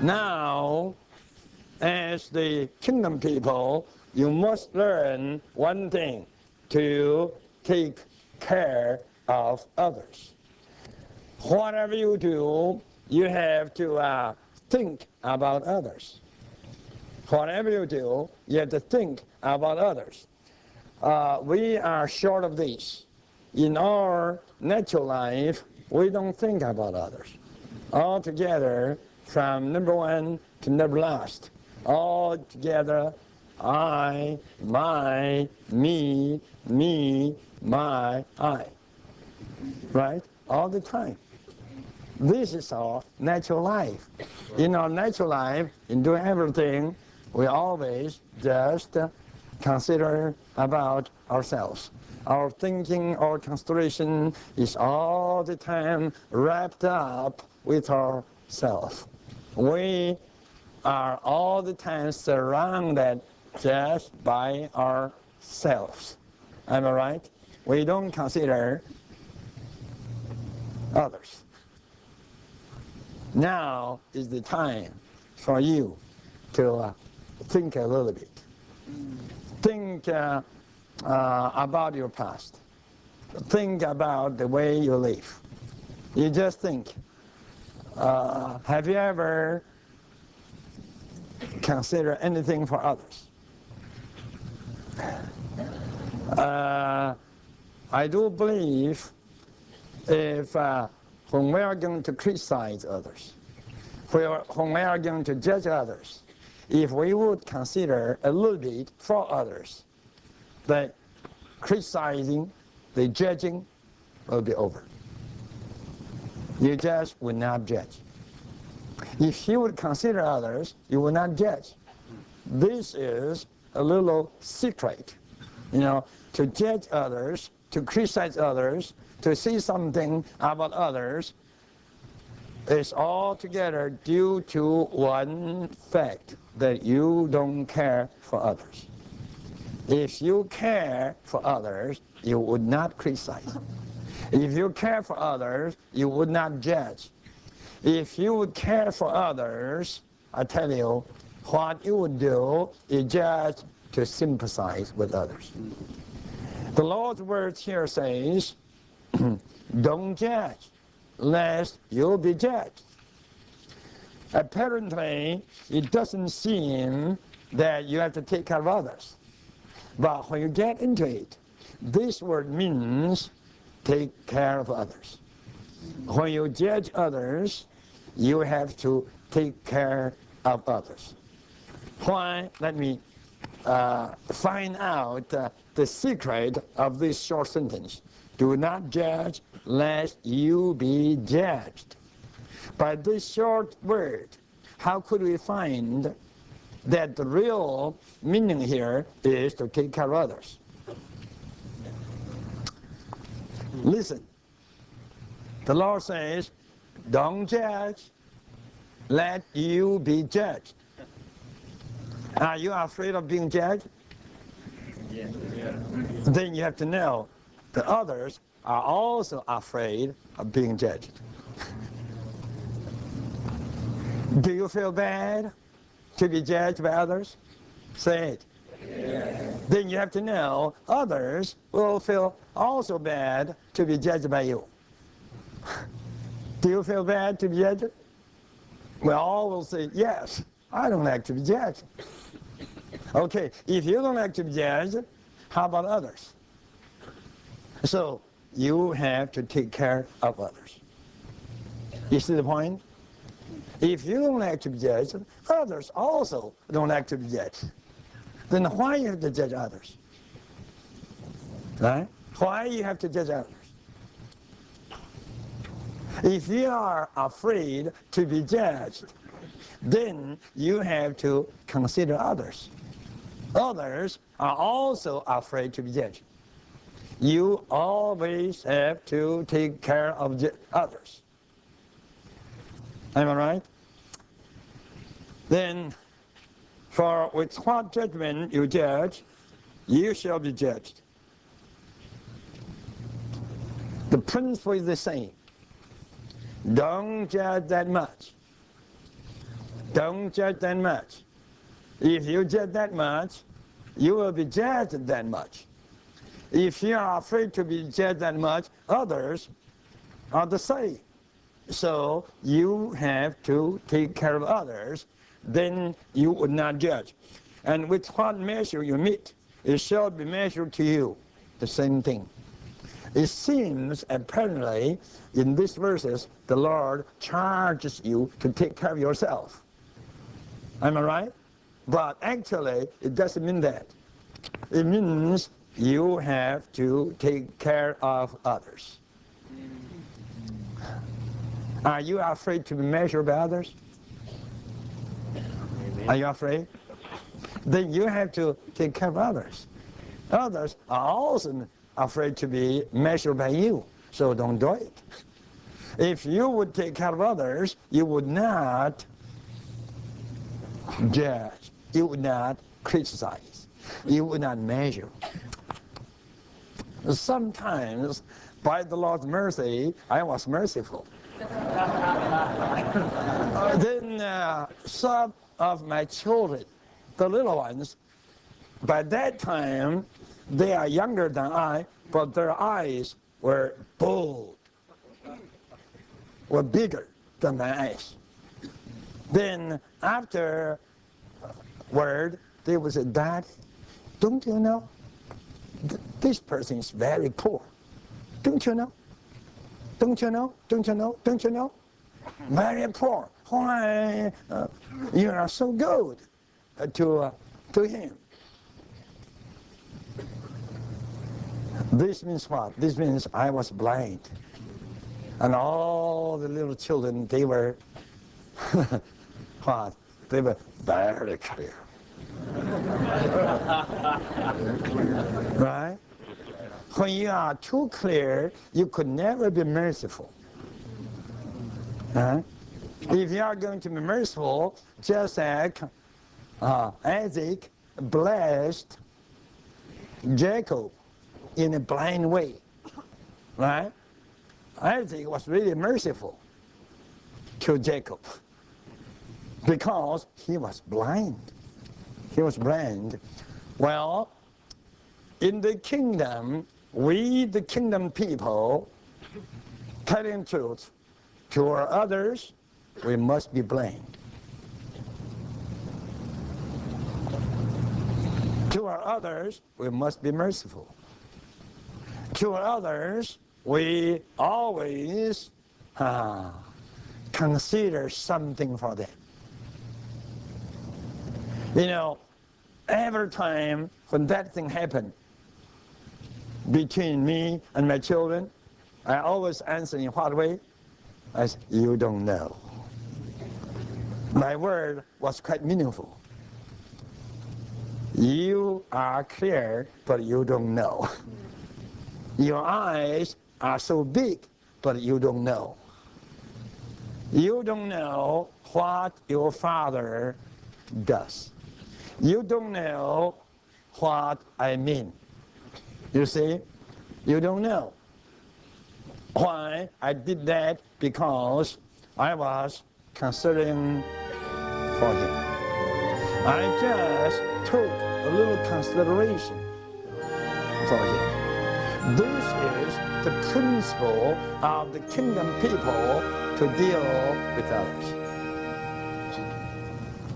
Now, as the kingdom people, you must learn one thing, to take care of others. Whatever you do, you have to think about others. Whatever you do, you have to think about others. We are short of this. In our natural life, we don't think about others. Altogether, from number one to number last, all together, I, my, me, my, I. Right? All the time. This is our natural life. In our natural life, in doing everything, we always just consider about ourselves. Our thinking, our consideration is all the time wrapped up with ourselves. We are all the time surrounded just by ourselves. Am I right? We don't consider others. Now is the time for you to think a little bit. Think about your past. Think about the way you live. You just think, have you ever considered anything for others? I do believe if when we are going to criticize others, when we are going to judge others, if we would consider a little bit for others, the criticizing, the judging will be over. You just will not judge. If you would consider others, you will not judge. This is a little secret, to judge others, to criticize others, to say something about others, is altogether due to one fact, that you don't care for others. If you care for others, you would not criticize. If you care for others, you would not judge. If you would care for others, I tell you, what you would do is just to sympathize with others. The Lord's words here says, don't judge, lest you be judged. Apparently, it doesn't seem that you have to take care of others. But when you get into it, this word means take care of others. When you judge others, you have to take care of others. Why? Let me find out the secret of this short sentence. Do not judge, lest you be judged. By this short word, how could we find that the real meaning here is to take care of others? Listen, the Lord says, don't judge, let you be judged. Are you afraid of being judged? Yes. Then you have to know that others are also afraid of being judged. Do you feel bad to be judged by others? Say it. Yes. Then you have to know others will feel also bad to be judged by you. Do you feel bad to be judged? We all will say, yes, I don't like to be judged. Okay, if you don't like to be judged, how about others? So you have to take care of others. You see the point? If you don't like to be judged, others also don't like to be judged. Then why you have to judge others? Right? Why you have to judge others? If you are afraid to be judged, then you have to consider others. Others are also afraid to be judged. You always have to take care of others. Am I right? Then, for with what judgment you judge, you shall be judged. The principle is the same. Don't judge that much. Don't judge that much. If you judge that much, you will be judged that much. If you are afraid to be judged that much, others are the same. So you have to take care of others, then you would not judge. And with what measure you meet, it shall be measured to you. The same thing. It seems apparently in these verses the Lord charges you to take care of yourself. Am I right? But actually it doesn't mean that. It means you have to take care of others. Are you afraid to be measured by others? Are you afraid? Then you have to take care of others. Others are also afraid to be measured by you, so don't do it. If you would take care of others, you would not judge, you would not criticize, you would not measure. Sometimes, by the Lord's mercy, I was merciful. Then some of my children, the little ones, by that time, they are younger than I, but their eyes were bold, were bigger than my eyes. Then afterward, they would say, Dad, don't you know, this person is very poor. Don't you know? Don't you know? Don't you know? Don't you know? Very poor. Why you are so good to him? This means what? This means I was blind. And all the little children, they were what? They were very clear. Right? When you are too clear, you could never be merciful. If you are going to be merciful, just like Isaac blessed Jacob in a blind way, right? Isaac was really merciful to Jacob because he was blind. He was blind. Well, in the kingdom, we, the kingdom people, telling truth to our others, we must be blind. To our others, we must be merciful. To our others, we always consider something for them. You know, every time when that thing happened between me and my children, I always answer in what way? I say, you don't know. My word was quite meaningful. You are clear, but you don't know. Your eyes are so big, but you don't know. You don't know what your Father does. You don't know what I mean. You see? You don't know. Why? I did that because I was considering for him. I just took a little consideration for him. This is the principle of the kingdom people to deal with others.